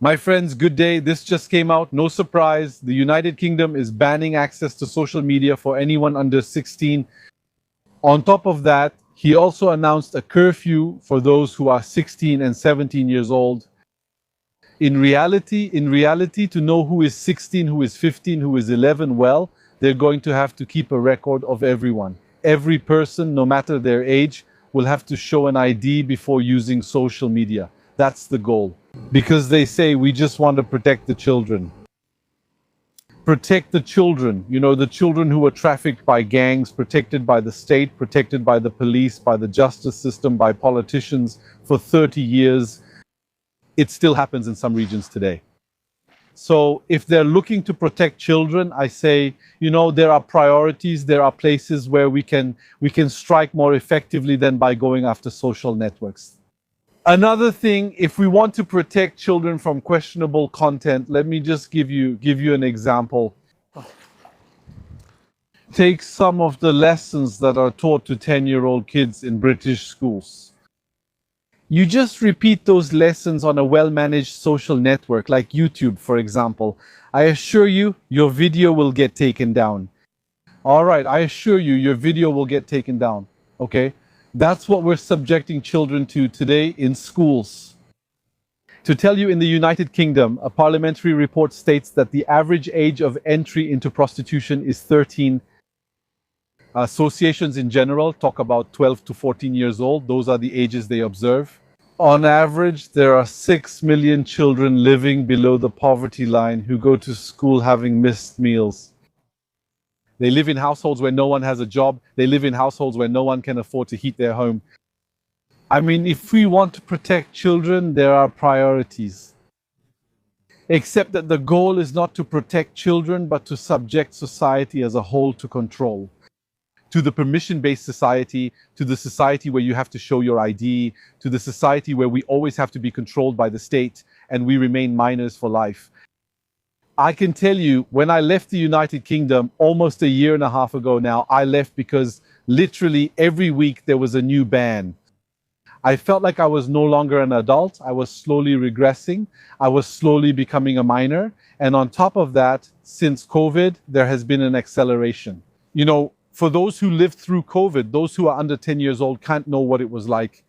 My friends, good day. This just came out. No surprise. The United Kingdom is banning access to social media for anyone under 16. On top of that, he also announced a curfew for those who are 16 and 17 years old. In reality, to know who is 16, who is 15, who is 11, well, they're going to have to keep a record of everyone. Every person, no matter their age, will have to show an ID before using social media. That's the goal. Because they say we just want to protect the children. Protect the children, the children who were trafficked by gangs, protected by the state, protected by the police, by the justice system, by politicians for 30 years. It still happens in some regions today. So if they're looking to protect children, I say, there are priorities, there are places where we can strike more effectively than by going after social networks. Another thing, if we want to protect children from questionable content, let me just give you an example. Take some of the lessons that are taught to 10-year-old kids in British schools. You just repeat those lessons on a well-managed social network like YouTube, for example. I assure you, your video will get taken down. All right, I assure you, your video will get taken down. Okay? That's what we're subjecting children to today in schools. To tell you, in the United Kingdom, a parliamentary report states that the average age of entry into prostitution is 13. Associations in general talk about 12 to 14 years old. Those are the ages they observe. On average, there are 6 million children living below the poverty line who go to school having missed meals. They live in households where no one has a job. They live in households where no one can afford to heat their home. I mean, if we want to protect children, there are priorities. Except that the goal is not to protect children, but to subject society as a whole to control. To the permission-based society, to the society where you have to show your ID, to the society where we always have to be controlled by the state and we remain minors for life. I can tell you, when I left the United Kingdom almost a year and a half ago now, I left because literally every week there was a new ban. I felt like I was no longer an adult. I was slowly regressing. I was slowly becoming a minor. And on top of that, since COVID, there has been an acceleration. For those who lived through COVID, those who are under 10 years old can't know what it was like.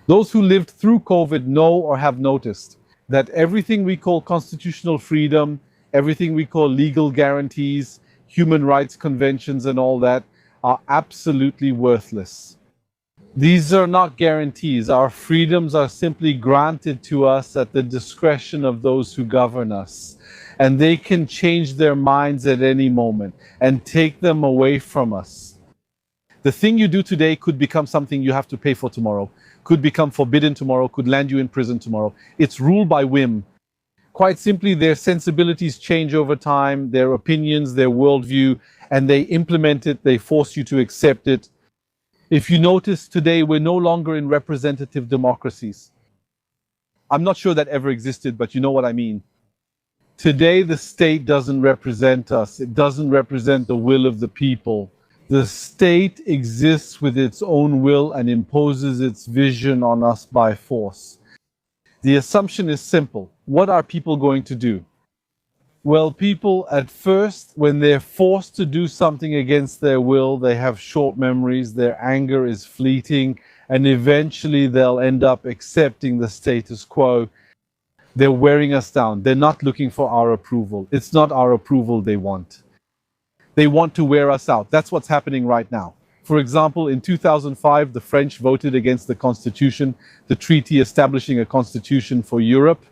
Those who lived through COVID know or have noticed that everything we call constitutional freedom, everything we call legal guarantees, human rights conventions and all that are absolutely worthless. These are not guarantees. Our freedoms are simply granted to us at the discretion of those who govern us. And they can change their minds at any moment and take them away from us. The thing you do today could become something you have to pay for tomorrow, could become forbidden tomorrow, could land you in prison tomorrow. It's ruled by whim. Quite simply, their sensibilities change over time, their opinions, their worldview, and they implement it, they force you to accept it. If you notice today, we're no longer in representative democracies. I'm not sure that ever existed, but you know what I mean. Today, the state doesn't represent us. It doesn't represent the will of the people. The state exists with its own will and imposes its vision on us by force. The assumption is simple. What are people going to do? Well, people at first, when they're forced to do something against their will, they have short memories, their anger is fleeting, and eventually they'll end up accepting the status quo. They're wearing us down. They're not looking for our approval. It's not our approval they want. They want to wear us out. That's what's happening right now. For example, in 2005, the French voted against the Constitution, the treaty establishing a constitution for Europe.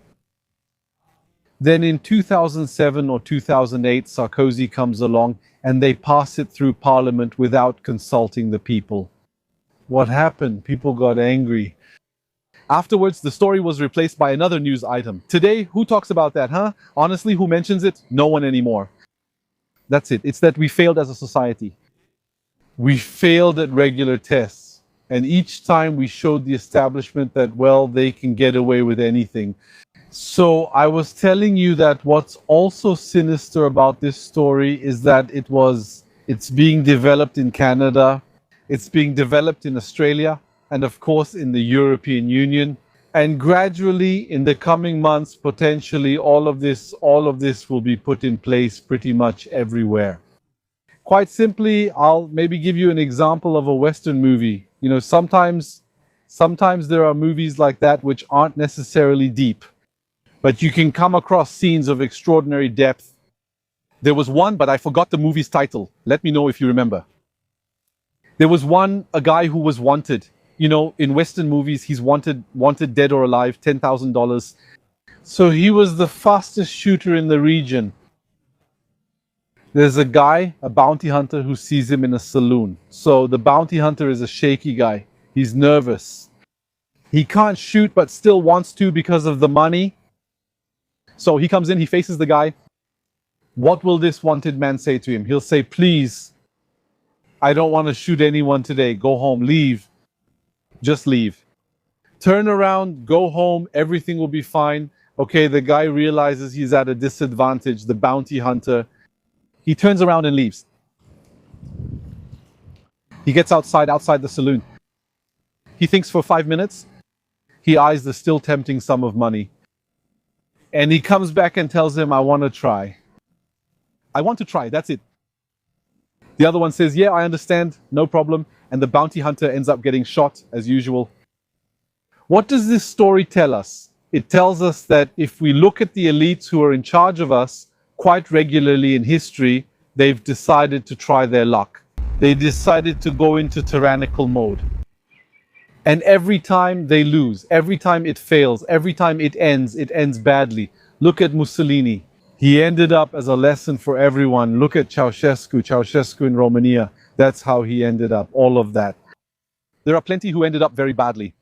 Then in 2007 or 2008, Sarkozy comes along and they pass it through Parliament without consulting the people. What happened? People got angry. Afterwards, the story was replaced by another news item. Today, who talks about that, huh? Honestly, who mentions it? No one anymore. That's it. It's that we failed as a society. We failed at regular tests. And each time we showed the establishment that, well, they can get away with anything. So I was telling you that what's also sinister about this story is that it's being developed in Canada, it's being developed in Australia, and of course in the European Union. And gradually, in the coming months, potentially all of this will be put in place pretty much everywhere. Quite simply, I'll maybe give you an example of a Western movie. You know, sometimes there are movies like that which aren't necessarily deep, but you can come across scenes of extraordinary depth. There was one, but I forgot the movie's title. Let me know if you remember. There was one, a guy who was wanted. You know, in Western movies, he's wanted dead or alive, $10,000. So he was the fastest shooter in the region. There's a guy, a bounty hunter, who sees him in a saloon. So the bounty hunter is a shaky guy. He's nervous. He can't shoot, but still wants to because of the money. So he comes in, he faces the guy. What will this wanted man say to him? He'll say, please, I don't want to shoot anyone today. Go home, leave. Just leave. Turn around, go home, everything will be fine. Okay, the guy realizes he's at a disadvantage, the bounty hunter. He turns around and leaves. He gets outside the saloon. He thinks for 5 minutes. He eyes the still tempting sum of money. And he comes back and tells him, I want to try. I want to try, that's it. The other one says, yeah, I understand, no problem. And the bounty hunter ends up getting shot as usual. What does this story tell us? It tells us that if we look at the elites who are in charge of us, quite regularly in history, they've decided to try their luck. They decided to go into tyrannical mode. And every time they lose, every time it fails, every time it ends badly. Look at Mussolini. He ended up as a lesson for everyone. Look at Ceausescu in Romania. That's how he ended up, all of that. There are plenty who ended up very badly.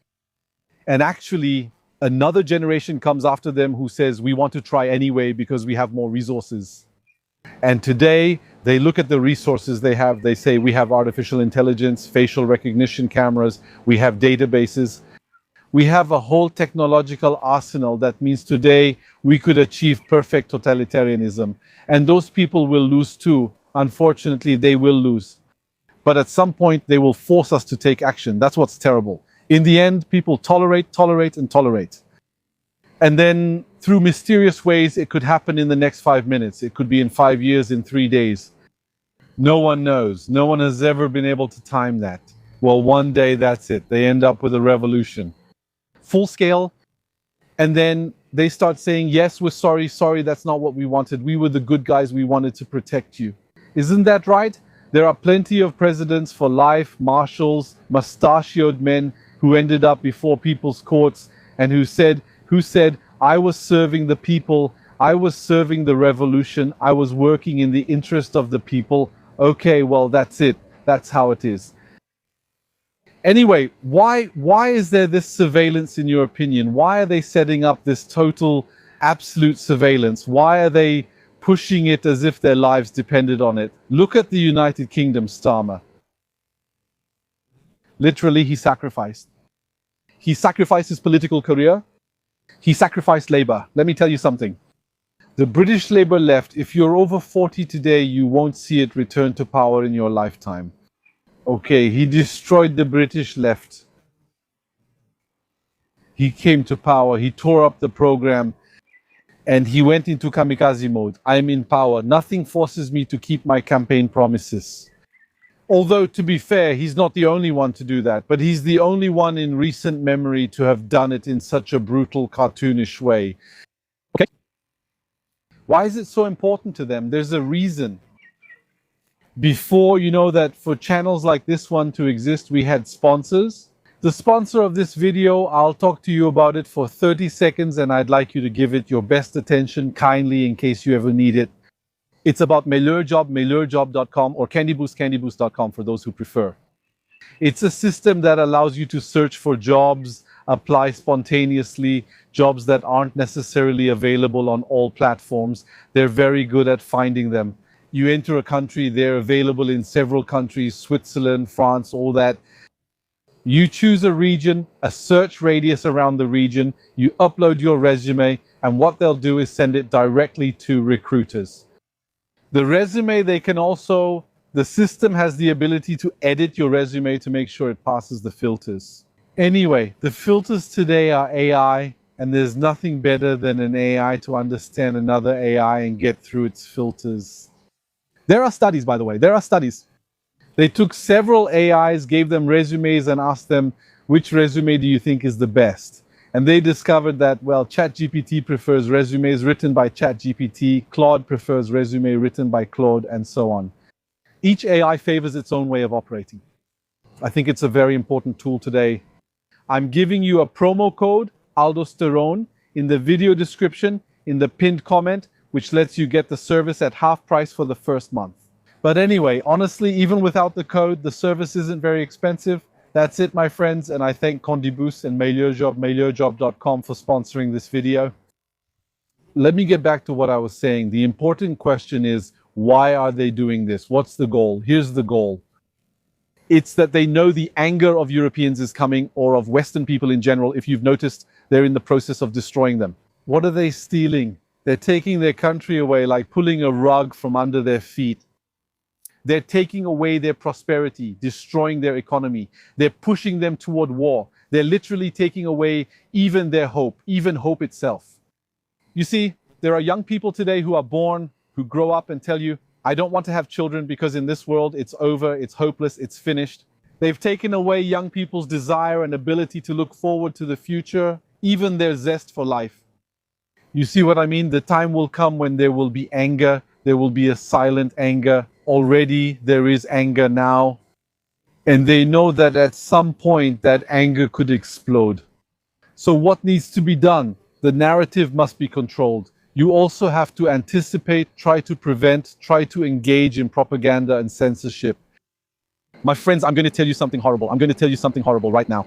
And actually, another generation comes after them who says, we want to try anyway because we have more resources. And today, they look at the resources they have. They say, we have artificial intelligence, facial recognition cameras, we have databases. We have a whole technological arsenal that means today we could achieve perfect totalitarianism. And those people will lose too. Unfortunately, they will lose. But at some point, they will force us to take action. That's what's terrible. In the end, people tolerate. And then through mysterious ways, it could happen in the next 5 minutes. It could be in 5 years, in 3 days. No one knows. No one has ever been able to time that. Well, one day, that's it. They end up with a revolution. Full scale. And then they start saying, yes, we're sorry, that's not what we wanted. We were the good guys, we wanted to protect you. Isn't that right? There are plenty of presidents for life, marshals, mustachioed men who ended up before people's courts and who said, I was serving the people, I was serving the revolution, I was working in the interest of the people. Okay, well, that's it. That's how it is. Anyway, why is there this surveillance in your opinion? Why are they setting up this total, absolute surveillance? Why are they pushing it as if their lives depended on it? Look at the United Kingdom, Starmer. Literally, he sacrificed. He sacrificed his political career. He sacrificed Labour. Let me tell you something. The British Labour left. If you're over 40 today, you won't see it return to power in your lifetime. Okay, he destroyed the British left. He came to power. He tore up the program. And he went into kamikaze mode. I'm in power. Nothing forces me to keep my campaign promises. Although, to be fair, he's not the only one to do that, but he's the only one in recent memory to have done it in such a brutal, cartoonish way. Okay? Why is it so important to them? There's a reason. Before, you know that for channels like this one to exist, we had sponsors. The sponsor of this video, I'll talk to you about it for 30 seconds and I'd like you to give it your best attention kindly in case you ever need it. It's about meilleurjob.com or candyboost.com for those who prefer. It's a system that allows you to search for jobs, apply spontaneously, jobs that aren't necessarily available on all platforms. They're very good at finding them. You enter a country, they're available in several countries, Switzerland, France, all that. You choose a region, a search radius around the region, you upload your resume, and what they'll do is send it directly to recruiters. The resume, the system has the ability to edit your resume to make sure it passes the filters. Anyway, the filters today are AI, and there's nothing better than an AI to understand another AI and get through its filters. There are studies, by the way, there are studies. They took several AIs, gave them resumes, and asked them, which resume do you think is the best? And they discovered that, well, ChatGPT prefers resumes written by ChatGPT, Claude prefers resume written by Claude, and so on. Each AI favors its own way of operating. I think it's a very important tool today. I'm giving you a promo code, aldosterone, in the video description, in the pinned comment, which lets you get the service at half price for the first month. But anyway, honestly, even without the code, the service isn't very expensive. That's it, my friends, and I thank Condiboost and meilleurjob.com for sponsoring this video. Let me get back to what I was saying. The important question is, why are they doing this? What's the goal? Here's the goal. It's that they know the anger of Europeans is coming, or of Western people in general. If you've noticed, they're in the process of destroying them. What are they stealing? They're taking their country away, like pulling a rug from under their feet. They're taking away their prosperity, destroying their economy. They're pushing them toward war. They're literally taking away even their hope, even hope itself. You see, there are young people today who are born, who grow up and tell you, I don't want to have children because in this world it's over, it's hopeless, it's finished. They've taken away young people's desire and ability to look forward to the future, even their zest for life. You see what I mean? The time will come when there will be anger. There will be a silent anger. Already there is anger now. And they know that at some point that anger could explode. So what needs to be done? The narrative must be controlled. You also have to anticipate, try to prevent, try to engage in propaganda and censorship. My friends, I'm going to tell you something horrible. I'm going to tell you something horrible right now.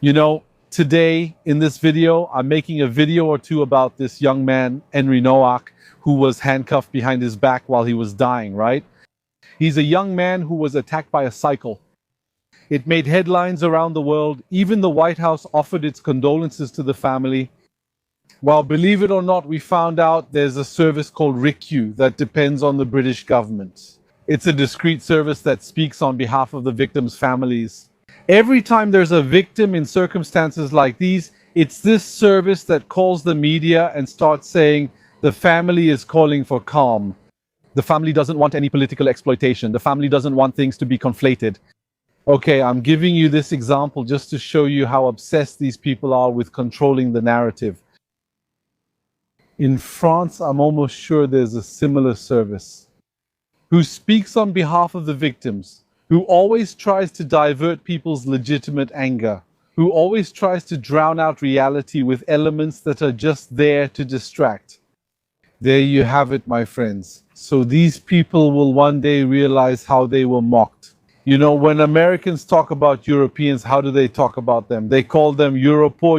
You know, today in this video, I'm making a video or two about this young man, Henry Nowak, who was handcuffed behind his back while he was dying, right? He's a young man who was attacked by a cycle. It made headlines around the world. Even the White House offered its condolences to the family. Well, believe it or not, we found out there's a service called RICU that depends on the British government. It's a discreet service that speaks on behalf of the victims' families. Every time there's a victim in circumstances like these, it's this service that calls the media and starts saying, the family is calling for calm. The family doesn't want any political exploitation. The family doesn't want things to be conflated. Okay, I'm giving you this example just to show you how obsessed these people are with controlling the narrative. In France, I'm almost sure there's a similar service, who speaks on behalf of the victims, who always tries to divert people's legitimate anger, who always tries to drown out reality with elements that are just there to distract. There you have it, my friends. So these people will one day realize how they were mocked. You know, when Americans talk about Europeans, how do they talk about them? They call them Europoor,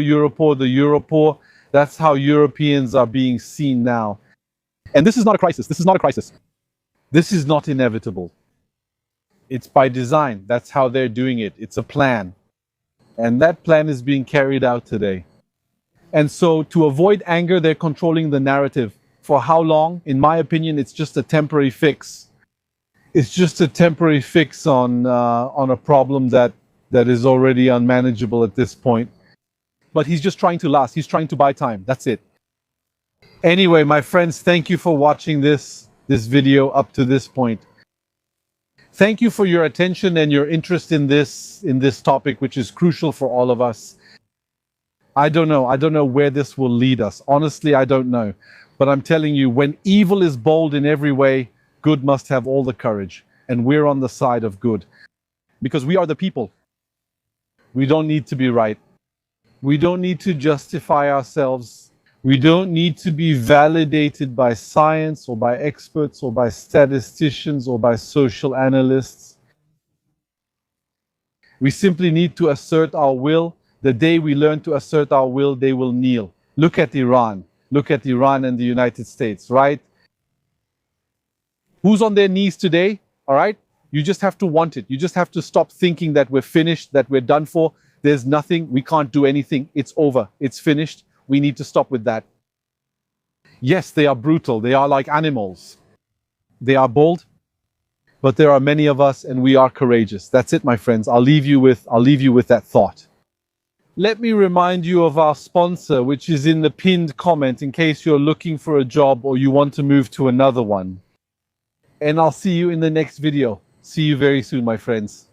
the Europoor. That's how Europeans are being seen now. And this is not a crisis. This is not a crisis. This is not inevitable. It's by design. That's how they're doing it. It's a plan. And that plan is being carried out today. And so to avoid anger, they're controlling the narrative. For how long? In my opinion, it's just a temporary fix. It's just a temporary fix on a problem that is already unmanageable at this point. But he's just trying to last. He's trying to buy time. That's it. Anyway, my friends, thank you for watching this video up to this point. Thank you for your attention and your interest in this topic, which is crucial for all of us. I don't know where this will lead us. Honestly, I don't know. But I'm telling you, when evil is bold in every way, good must have all the courage. And we're on the side of good. Because we are the people. We don't need to be right. We don't need to justify ourselves. We don't need to be validated by science or by experts or by statisticians or by social analysts. We simply need to assert our will. The day we learn to assert our will, they will kneel. Look at Iran. Look at Iran and the United States, right? Who's on their knees today? All right? You just have to want it. You just have to stop thinking that we're finished, that we're done for. There's nothing. We can't do anything. It's over. It's finished. We need to stop with that. Yes, they are brutal. They are like animals. They are bold. but there are many of us and we are courageous. That's it, my friends. I'll leave you with that thought. Let me remind you of our sponsor, which is in the pinned comment in case you're looking for a job or you want to move to another one. And I'll see you in the next video. See you very soon, my friends.